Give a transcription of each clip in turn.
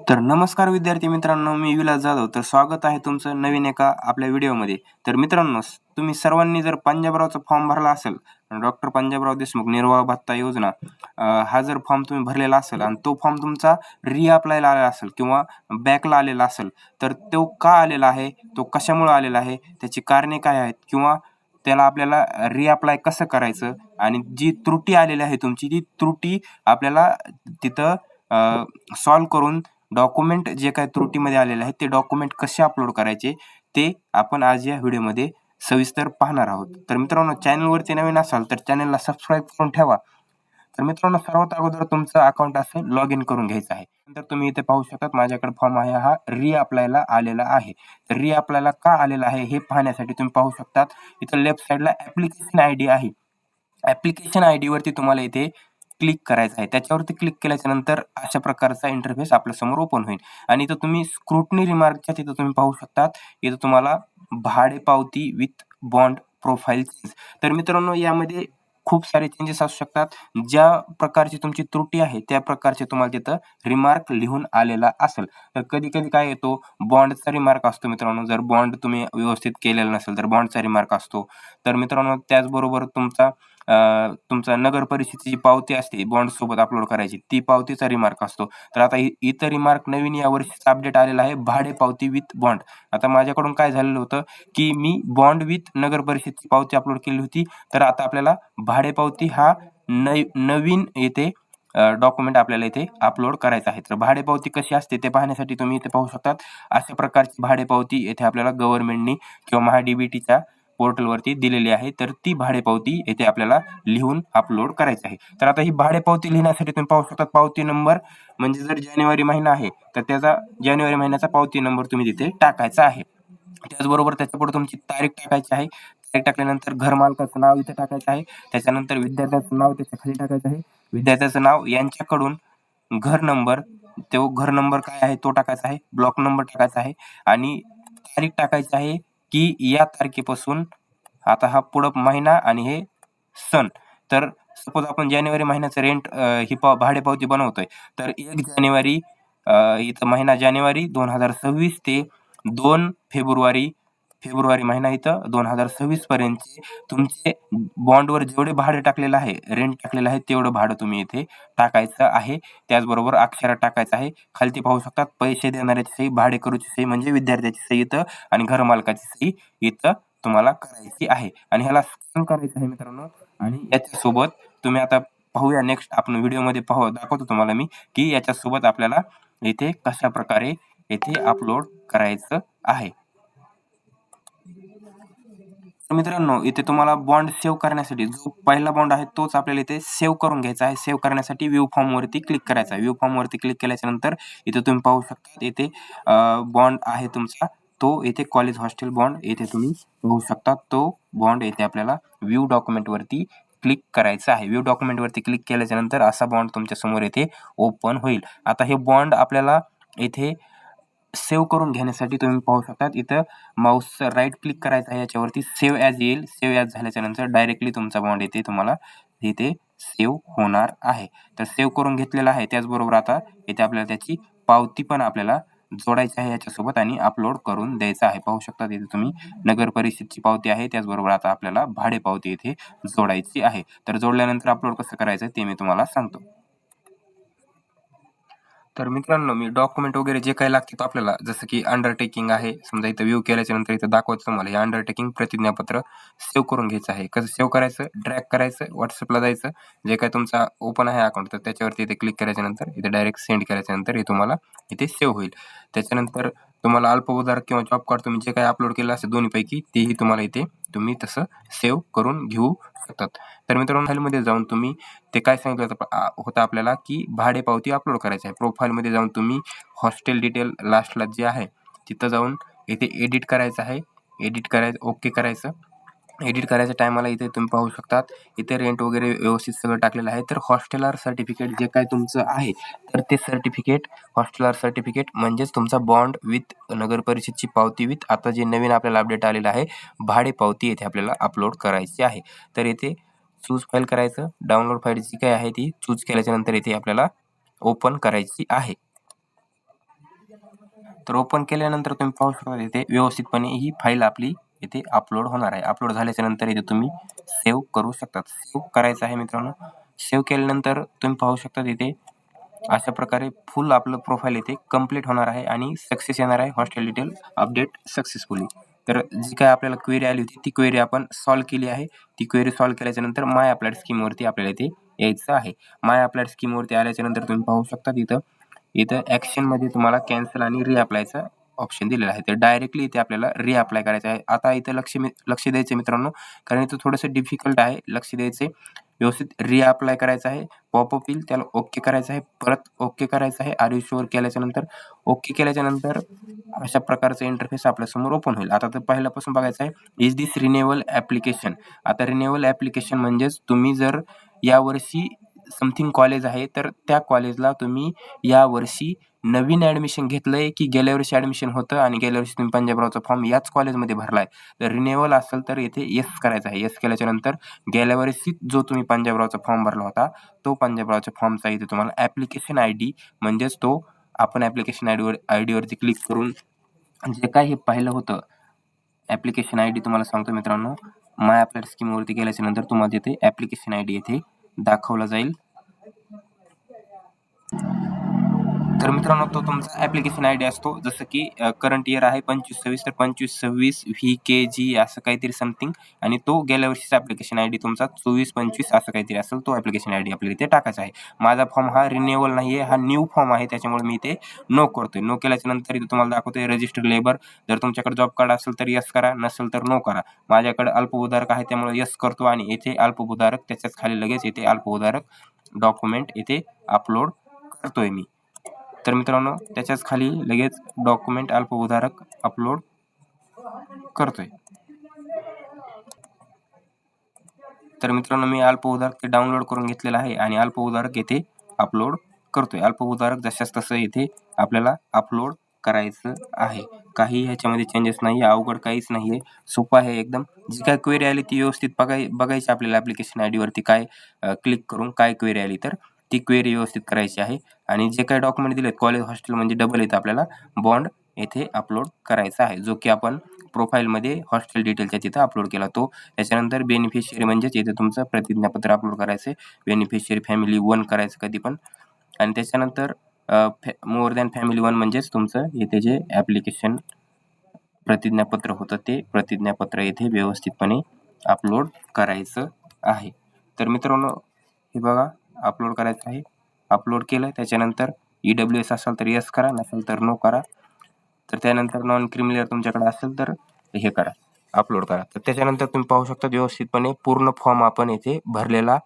तर नमस्कार विद्यार्थी मित्रांनो, मी विलास जाधव. तर स्वागत आहे तुमचं नवीन एका आपल्या व्हिडिओमध्ये. तर मित्रांनो, तुम्ही सर्वांनी जर पंजाबरावचा फॉर्म भरला असेल, डॉक्टर पंजाबराव देशमुख निर्वाह भत्ता योजना, हा जर फॉर्म तुम्ही भरलेला असेल आणि तो फॉर्म तुमचा रिअप्लायला आलेला असेल किंवा बॅकला आलेला असेल, तर तो का आलेला आहे, तो कशामुळे आलेला आहे, त्याची कारणे काय आहेत किंवा त्याला आपल्याला रिअप्लाय कसं करायचं आणि जी त्रुटी आलेली आहे तुमची, ती त्रुटी आपल्याला तिथं सॉल्व्ह करून डॉक्युमेंट जे काही त्रुटीमध्ये आलेले आहेत ते डॉक्युमेंट कसे अपलोड करायचे ते आपण आज या व्हिडिओमध्ये सविस्तर पाहणार आहोत. तर मित्रांनो, चॅनलवरती नवीन असाल तर चॅनलला सबस्क्राईब करून ठेवा. तर मित्रांनो, सर्वात अगोदर तुमचं अकाउंट असं लॉग इन करून घ्यायचं आहे. नंतर तुम्ही इथे पाहू शकता माझ्याकडे फॉर्म आहे, हा रिअप्लायला आलेला आहे. तर रिअप्लायला का आलेला आहे हे पाहण्यासाठी तुम्ही पाहू शकता इथं लेफ्ट साईडला ॲप्लिकेशन आय डी आहे. ॲप्लिकेशन आय डीवरती तुम्हाला इथे क्लिक करायचं आहे. त्याच्यावरती क्लिक केल्याच्या नंतर अशा प्रकारचा इंटरफेस आपल्यासमोर ओपन होईल आणि इथं तुम्ही स्क्रुटनी रिमार्कच्या तिथं तुम्ही पाहू शकता, इथं तुम्हाला भाडे पावती विथ बॉन्ड प्रोफाइल चेंज. तर मित्रांनो, यामध्ये खूप सारे चेंजेस असू शकतात. ज्या प्रकारची तुमची त्रुटी आहे त्या प्रकारचे तुम्हाला तिथं रिमार्क लिहून आलेला असेल. तर कधी-कधी काय येतो, बॉन्डचा रिमार्क असतो मित्रांनो. जर बॉन्ड तुम्ही व्यवस्थित केलेला नसेल तर बॉन्डचा रिमार्क असतो. तर मित्रांनो, त्याचबरोबर तुमचा नगर परिषदेची जी पावती असते बॉन्डसोबत अपलोड करायची, ती पावतीचा रिमार्क असतो. तर आता इथं रिमार्क नवीन यावर्षीचा अपडेट आलेला आहे, भाडे पावती विथ बॉन्ड. आता माझ्याकडून काय झालेलं होतं, की मी बॉन्ड विथ नगर परिषदेची पावती अपलोड केली होती. तर आता आपल्याला भाडे पावती हा नवीन येथे डॉक्युमेंट आपल्याला इथे अपलोड करायचं आहे. तर भाडे पावती कशी असते ते पाहण्यासाठी तुम्ही इथे पाहू शकता. अशा प्रकारची भाडे पावती येथे आपल्याला गव्हर्नमेंटनी किंवा महा-डी-बी-टीच्या पोर्टलवरती दिलेली आहे. तर ती भाडेपावती येथे आपल्याला लिहून अपलोड करायची आहे. तर आता ही भाडेपावती लिहिण्यासाठी तुम्ही पाहू शकता, पावती नंबर म्हणजे जर जानेवारी महिना आहे तर त्याचा जानेवारी महिन्याचा पावती नंबर तुम्ही तिथे टाकायचा आहे. त्याचबरोबर त्याच्यापुढे तुमची तारीख टाकायची आहे. तारीख टाकल्यानंतर घरमालकाचं नाव इथे टाकायचं आहे. त्याच्यानंतर विद्यार्थ्याचं नाव त्याच्या खाली टाकायचं आहे. विद्यार्थ्याचं नाव यांच्याकडून घर नंबर, तो घर नंबर काय आहे तो टाकायचा आहे. ब्लॉक नंबर टाकायचा आहे आणि तारीख टाकायची आहे, की या तारखेपासून आता हा पुढं महिना आणि हे सण. तर सपोज आपण जानेवारी महिन्याचं रेंट ही भाडेपावती बनवतोय. तर 1 जानेवारी इथं महिना जानेवारी 2026 ते 2 फेब्रुवारी फेब्रुवारी महिना इथं 2026 पर्यंतचे तुमचे बॉन्डवर जेवढे भाडे टाकलेलं आहे, रेंट टाकलेलं आहे, तेवढं भाडं तुम्ही इथे टाकायचं आहे. त्याचबरोबर अक्षरात टाकायचं आहे. खालती पाहू शकतात पैसे देणाऱ्याची सही, भाडेकरूची सही म्हणजे विद्यार्थ्याची सही इथं आणि घरमालकाची सही इथं तुम्हाला करायची आहे आणि ह्याला स्कॅन करायचं आहे मित्रांनो. आणि याच्यासोबत तुम्ही आता पाहूया, नेक्स्ट आपण व्हिडिओमध्ये दाखवतो तुम्हाला मी, की याच्यासोबत आपल्याला इथे कशाप्रकारे येथे अपलोड करायचं आहे. तर मित्रांनो, इथे तुम्हाला बॉन्ड सेव्ह करण्यासाठी जो पहिला बॉन्ड आहे तोच आपल्याला इथे सेव्ह करून घ्यायचा आहे. सेव्ह करण्यासाठी व्ह्यू फॉर्मवरती क्लिक करायचं आहे. व्ह्यू फॉर्मवरती क्लिक केल्याच्यानंतर इथे तुम्ही पाहू शकता, इथे बॉन्ड आहे तुमचा, तो इथे कॉलेज हॉस्टेल बॉन्ड इथे तुम्ही पाहू शकता. तो बॉन्ड इथे आपल्याला व्ह्यू डॉक्युमेंटवरती क्लिक करायचा आहे. व्ह्यू डॉक्युमेंटवरती क्लिक केल्याच्यानंतर असा बॉन्ड तुमच्यासमोर इथे ओपन होईल. आता हे बॉन्ड आपल्याला इथे सेव्ह करून घेण्यासाठी तुम्ही पाहू शकता, इथं माऊसचं राईट क्लिक करायचं आहे, याच्यावरती सेव्ह ॲज येईल. सेव्ह ॲज झाल्याच्यानंतर डायरेक्टली तुमचा बॉन्ड इथे तुम्हाला इथे सेव्ह होणार आहे. तर सेव्ह करून घेतलेला आहे. त्याचबरोबर आता इथे आपल्याला त्याची पावती पण आपल्याला जोडायची आहे याच्यासोबत आणि अपलोड करून द्यायचं आहे. पाहू शकता इथे तुम्ही नगर परिषदची पावती आहे. त्याचबरोबर आता आपल्याला भाडे पावती इथे जोडायची आहे. तर जोडल्यानंतर अपलोड कसं करायचं ते मी तुम्हाला सांगतो. तर मित्रांनो, मी डॉक्युमेंट वगैरे जे काही लागतात आपल्याला, जसं की अंडरटेकिंग आहे. समजा इथं व्ह्यू केल्याच्या नंतर इथं दाखवायचं तुम्हाला, हे अंडरटेकिंग प्रतिज्ञापत्र सेव्ह करून घ्यायचं आहे. कसं सेव्ह करायचं? ड्रॅग करायचं, WhatsAppला जायचं, जे काही तुमचा ओपन आहे अकाउंट तर त्याच्यावरती इथे क्लिक केल्याच्यानंतर इथे डायरेक्ट सेंड केल्याच्यानंतर हे तुम्हाला इथे सेव्ह होईल. त्याच्यानंतर तुम्हाला अल्पभूधारक किंवा जॉब कार्ड तुम्ही जे काही अपलोड केलं असेल दोन्हीपैकी, तेही तुम्हाला इथे तुम्ही तसं सेव्ह करून घेऊ शकतात. तर मित्रांनो, फाईलमध्ये जाऊन तुम्ही ते काय सांगितलं होतं आपल्याला, की भाडे पावती अपलोड करायची आहे. प्रोफाईलमध्ये जाऊन तुम्ही हॉस्टेल डिटेल लास्टला जे आहे तिथं जाऊन इथे एडिट करायचं आहे. एडिट करायचं, ओके करायचं. एडिट करायच्या टायमाला इथे तुम्ही पाहू शकतात, इथे रेंट वगैरे व्यवस्थित सगळं टाकलेलं आहे. तर हॉस्टेलर सर्टिफिकेट जे काही तुमचं आहे, तर ते सर्टिफिकेट, हॉस्टेलर सर्टिफिकेट म्हणजेच तुमचा बॉन्ड विथ नगर परिषदची पावती विथ आता जे नवीन आपल्याला अपडेट आलेलं आहे, भाडे पावती येथे आपल्याला अपलोड करायची आहे. तर इथे चूज फाईल करायचं. डाउनलोड फाईल जी काही आहे ती चूज केल्याच्यानंतर इथे आपल्याला ओपन करायची आहे. तर ओपन केल्यानंतर तुम्ही पाहू शकता इथे व्यवस्थितपणे ही फाईल आपली इथे अपलोड होणार आहे. अपलोड झाल्याच्या नंतर इथे तुम्ही सेव्ह करू शकता. सेव्ह करायचं आहे मित्रांनो. सेव्ह केल्यानंतर तुम्ही पाहू शकता इथे अशा प्रकारे फुल आपलं प्रोफाईल इथे कंप्लीट होणार आहे आणि सक्सेस येणार आहे हॉस्टेल डिटेल अपडेट सक्सेसफुली. तर जी काही आपल्याला क्वेरी आली होती ती क्वेरी आपण सॉल्व्ह केली आहे. ती क्वेरी सॉल्व्ह केल्याच्या नंतर माय अप्लाइड स्कीमवरती आपल्याला इथे यायचं आहे. माय अप्लाइड स्कीमवरती आल्याच्या नंतर तुम्ही पाहू शकता इथं ॲक्शनमध्ये तुम्हाला कॅन्सल आणि रिअप्लायचा ऑप्शन दिलेला आहे. तर डायरेक्टली इथे आपल्याला रिअप्लाय करायचं आहे. आता इथं लक्ष द्यायचं मित्रांनो, कारण इथं थोडंसं डिफिकल्ट आहे. लक्ष द्यायचं व्यवस्थित रिअप्लाय करायचं आहे. पॉपअप येईल त्याला ओके करायचं आहे. परत ओके करायचं आहे. आर यू शुअर केल्याच्यानंतर ओके केल्याच्यानंतर अशा प्रकारचं इंटरफेस आपल्यासमोर ओपन होईल. आता तर पहिल्यापासून बघायचं आहे, इज दिस रिन्युअल ॲप्लिकेशन. आता रिन्युअल ॲप्लिकेशन म्हणजेच तुम्ही जर यावर्षी समथिंग कॉलेज आहे, तर त्या कॉलेजला तुम्ही यावर्षी नवीन ॲडमिशन घेतलंय की गेल्या वर्षी ॲडमिशन होतं आणि गेल्या वर्षी तुम्ही पंजाबरावचा फॉर्म याच कॉलेजमध्ये भरलाय. तर रिन्युअल असेल तर इथे येस करायचं आहे. येस केल्याच्यानंतर गेल्या वर्षी जो तुम्ही पंजाबरावचा फॉर्म भरला होता, तो पंजाबरावच्या फॉर्मचा इथे तुम्हाला ॲप्लिकेशन आयडी म्हणजेच तो आपण ॲप्लिकेशन आयडीवरती क्लिक करून जे काही हे पाहिलं होतं, ॲप्लिकेशन आयडी तुम्हाला सांगतो मित्रांनो, माय अप्लाइड स्कीमवरती गेल्याच्यानंतर तुम्हाला तिथे ॲप्लिकेशन आयडी येथे दाखवला जाईल. तर मित्रांनो तो तुमचा ॲप्लिकेशन आयडी असतो. जसं की करंट इयर आहे 25-26 तर 25-26 VKG असं काहीतरी समथिंग आणि तो गेल्या वर्षीचा ॲप्लिकेशन आयडी तुमचा 24-25 असं काहीतरी असेल. तो ॲप्लिकेशन आयडी आपल्याला इथे टाकायचा आहे. माझा फॉर्म हा रिन्युअल नाही आहे, हा न्यू फॉर्म आहे. त्याच्यामुळे मी इथे नो करतोय. नो केल्याच्या नंतर इथे तुम्हाला दाखवतोय रजिस्टर्ड लेबर. जर तुमच्याकडे जॉब कार्ड असेल तर यस करा, नसेल तर नो करा. माझ्याकडे अल्पभूधारक आहे त्यामुळे यस करतो आणि इथे अल्पभूधारक त्याच्याच खाली लगेच इथे अल्पभूधारक डॉक्युमेंट इथे अपलोड करतोय मी. तर मित्रांनो त्याच्याच खाली लगेच डॉक्युमेंट अल्पभूधारक अपलोड करतोय. तर मित्रांनो मी अल्पभूधारक ते डाउनलोड करून घेतलेलं आहे आणि अल्पभूधारक येथे अपलोड करतोय. अल्पभूधारक जशास तसं इथे आपल्याला अपलोड करायचं आहे. काही ह्याच्यामध्ये चेंजेस नाही आहे, अवघड काहीच नाही आहे, सोपं आहे एकदम. जी काय क्वेरी आली ती व्यवस्थित बघायची आपल्याला ॲप्लिकेशन आयडीवरती काय क्लिक करून काय क्वेरी आली तर ती क्वेरी व्यवस्थित करायची आहे आणि जे काही डॉक्युमेंट दिलेत कॉलेज हॉस्टेल म्हणजे डबल इथं आपल्याला बॉन्ड येथे अपलोड करायचा आहे, जो की आपण प्रोफाईलमध्ये हॉस्टेल डिटेलच्या तिथं अपलोड केला तो. त्याच्यानंतर बेनिफिशियरी म्हणजेच इथे तुमचं प्रतिज्ञापत्र अपलोड करायचं आहे. बेनिफिशियरी फॅमिली 1 करायचं कधी पण आणि त्याच्यानंतर मोर दॅन फॅमिली 1 म्हणजेच तुमचं इथे जे ॲप्लिकेशन प्रतिज्ञापत्र होतं ते प्रतिज्ञापत्र इथे व्यवस्थितपणे अपलोड करायचं आहे. तर मित्रांनो हे बघा अपलोड करायचं आहे. अपलोड केलं त्याच्यानंतर EWS असेल तर येस करा, नसेल तर नो करा. तर त्यानंतर नॉन क्रिमिनल तुमच्याकडे असेल तर हे करा, अपलोड करा. तर त्याच्यानंतर तुम्ही पाहू शकता व्यवस्थितपणे पूर्ण फॉर्म आपण येथे भरलेला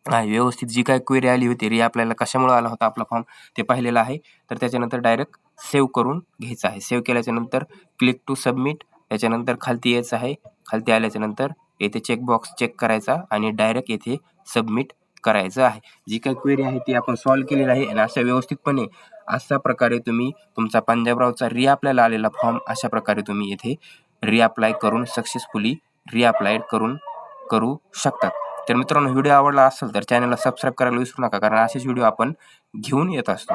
आहे. व्यवस्थित जी काही क्वेरी आली होती आपल्याला कशामुळे आला होता आपला फॉर्म ते पाहिलेलं आहे. तर त्याच्यानंतर डायरेक्ट सेव्ह करून घ्यायचं आहे. सेव्ह केल्याच्यानंतर क्लिक टू सबमिट त्याच्यानंतर खालती यायचं आहे. खालती आल्याच्यानंतर येथे चेकबॉक्स चेक करायचा आणि डायरेक्ट येथे सबमिट करायचं आहे. जी काही क्वेरी आहे ती आपण सॉल्व्ह केलेली आहे आणि अशा व्यवस्थितपणे अशा प्रकारे तुम्ही तुमचा पंजाबरावचा रिअप्लायला आलेला फॉर्म अशा प्रकारे तुम्ही येथे रिअप्लाय करून सक्सेसफुली रिअप्लाइड करू शकतात. तर मित्रांनो व्हिडिओ आवडला असेल तर चॅनलला सबस्क्राईब करायला विसरू नका, कारण असेच व्हिडिओ आपण घेऊन येत असतो.